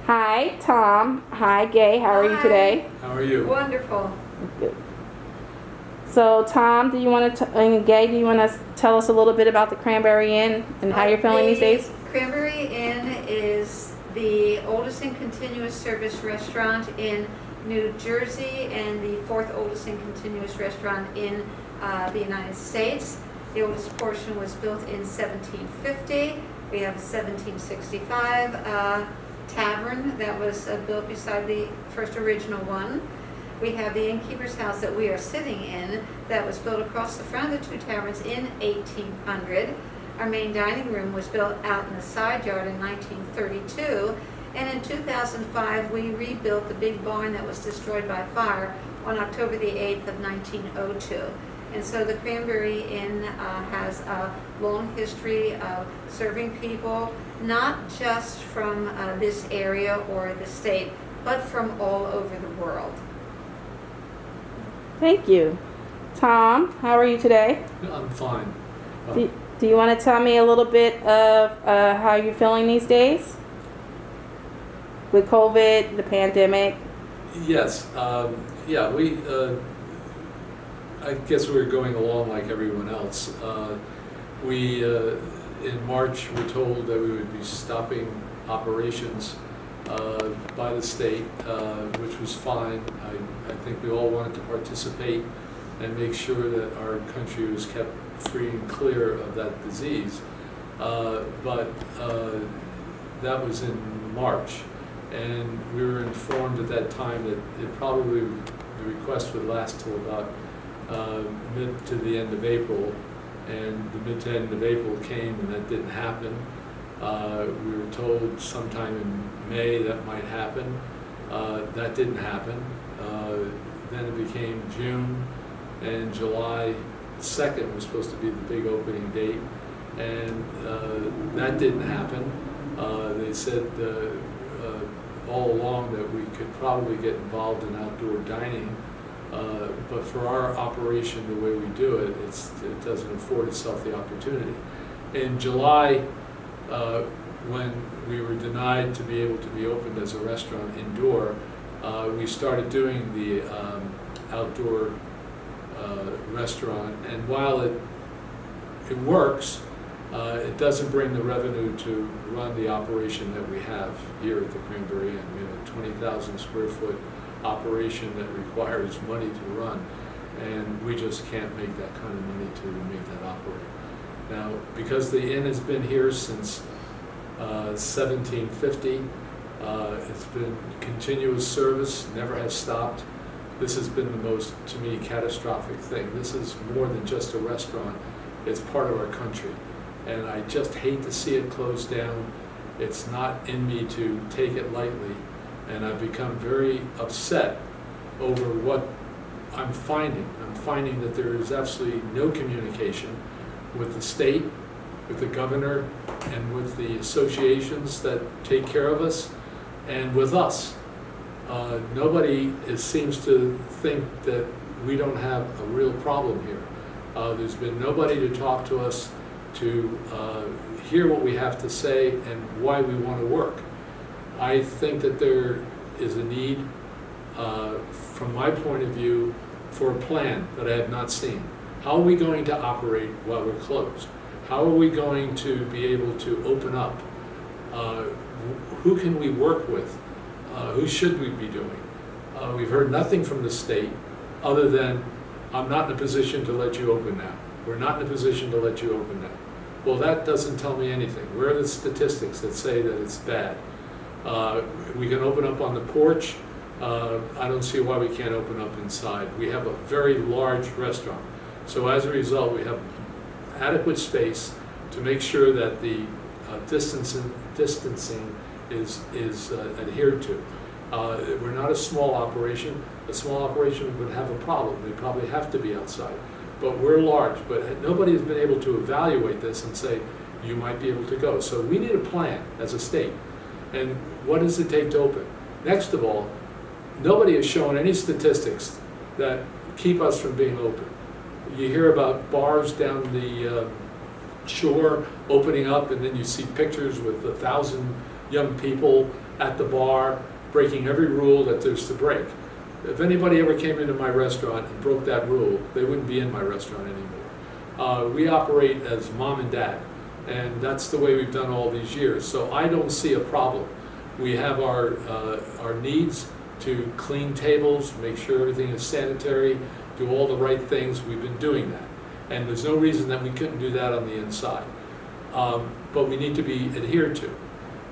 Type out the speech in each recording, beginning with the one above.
Hi, Tom. Hi, Gay. How are you today? How are you? Wonderful. Good. So, Tom, do you want to, and Gay, do you want to tell us a little bit about the Cranberry Inn and how you're feeling these days? Cranberry Inn is the oldest and continuous service restaurant in New Jersey and the fourth oldest and continuous restaurant in the United States. The oldest portion was built in 1750. We have a 1765 tavern that was built beside the first original one. We have the innkeeper's house that we are sitting in that was built across the front of the two taverns in 1800. Our main dining room was built out in the side yard in 1932. And in 2005, we rebuilt the big barn that was destroyed by fire on October the 8th of 1902. And so the Cranberry Inn has a long history of serving people, not just from this area or the state, but from all over the world. Thank you. Tom, how are you today? I'm fine. Do you want to tell me a little bit of how you're feeling these days? With COVID, the pandemic? Yes. Yeah, I guess we're going along like everyone else. In March, we're told that we would be stopping operations by the state, which was fine. I think we all wanted to participate and make sure that our country was kept free and clear of that disease. But that was in March, and we were informed at that time that the request would last till about mid to the end of April, and the mid to end of April came and that didn't happen. We were told sometime in May that might happen. That didn't happen. Then it became June, and July 2nd was supposed to be the big opening date, and that didn't happen. They said all along that we could probably get involved in outdoor dining, but for our operation, the way we do it, it doesn't afford itself the opportunity. In July, when we were denied to be able to be opened as a restaurant indoor, we started doing the outdoor restaurant, and while it works, it doesn't bring the revenue to run the operation that we have here at the Cranberry Inn. We have a 20,000 square foot operation that requires money to run, and we just can't make that kind of money to make that operate. Now, because the inn has been here since 1750, it's been continuous service, never has stopped. This has been the most, to me, catastrophic thing. This is more than just a restaurant. It's part of our country. And I just hate to see it close down. It's not in me to take it lightly. And I've become very upset over what I'm finding. I'm finding that there is absolutely no communication with the state, with the governor, and with the associations that take care of us, and with us. Nobody seems to think that we don't have a real problem here. There's been nobody to talk to us, to hear what we have to say and why we want to work. I think that there is a need, from my point of view, for a plan that I have not seen. How are we going to operate while we're closed? How are we going to be able to open up? Who can we work with? Who should we be doing? We've heard nothing from the state other than, I'm not in a position to let you open now. We're not in a position to let you open now. Well, that doesn't tell me anything. Where are the statistics that say that it's bad? We can open up on the porch. I don't see why we can't open up inside. We have a very large restaurant. So as a result, we have adequate space to make sure that the distancing is adhered to. We're not a small operation. A small operation would have a problem. They probably have to be outside. But we're large. But nobody has been able to evaluate this and say, you might be able to go. So we need a plan as a state. And what does it take to open? Next of all, nobody has shown any statistics that keep us from being open. You hear about bars down the shore opening up, and then you see pictures with 1,000 young people at the bar, breaking every rule that there's to break. If anybody ever came into my restaurant and broke that rule, they wouldn't be in my restaurant anymore. We operate as mom and dad, and that's the way we've done all these years. So I don't see a problem. We have our needs to clean tables, make sure everything is sanitary, do all the right things. We've been doing that. And there's no reason that we couldn't do that on the inside. But we need to be adhered to.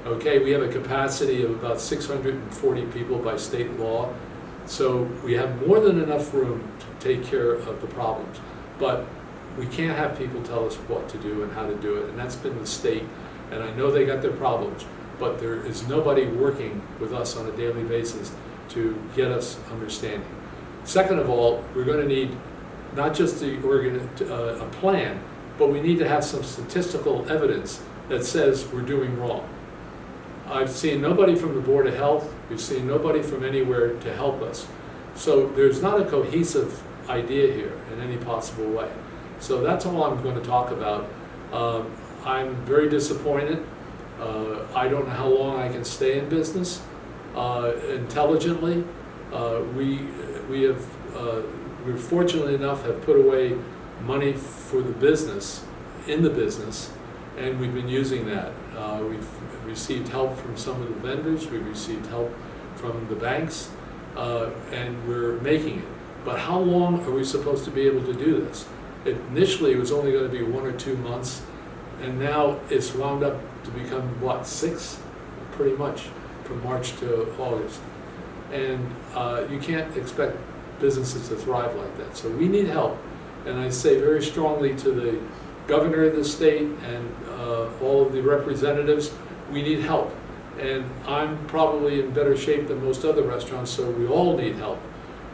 Okay, we have a capacity of about 640 people by state law. So we have more than enough room to take care of the problems. But we can't have people tell us what to do and how to do it. And that's been the state. And I know they got their problems, but there is nobody working with us on a daily basis to get us understanding. Second of all, we're going to need not just a plan, but we need to have some statistical evidence that says we're doing wrong. I've seen nobody from the Board of Health, we've seen nobody from anywhere to help us. So there's not a cohesive idea here in any possible way. So that's all I'm going to talk about. I'm very disappointed. I don't know how long I can stay in business intelligently. We're fortunate enough have put away money for the business, in the business, and we've been using that. We've received help from some of the vendors, we've received help from the banks, and we're making it. But how long are we supposed to be able to do this? Initially, it was only going to be 1 or 2 months, and now it's wound up to become, what, 6? Pretty much, from March to August. And you can't expect businesses to thrive like that. So we need help. And I say very strongly to the governor of the state and all of the representatives, we need help. And I'm probably in better shape than most other restaurants, so we all need help.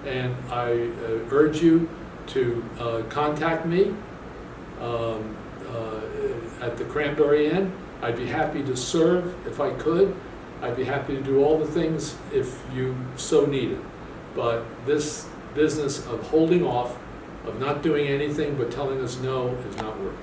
And I urge you to contact me at the Cranberry Inn. I'd be happy to serve if I could. I'd be happy to do all the things if you so needed. But this business of holding off, of not doing anything but telling us no, is not working.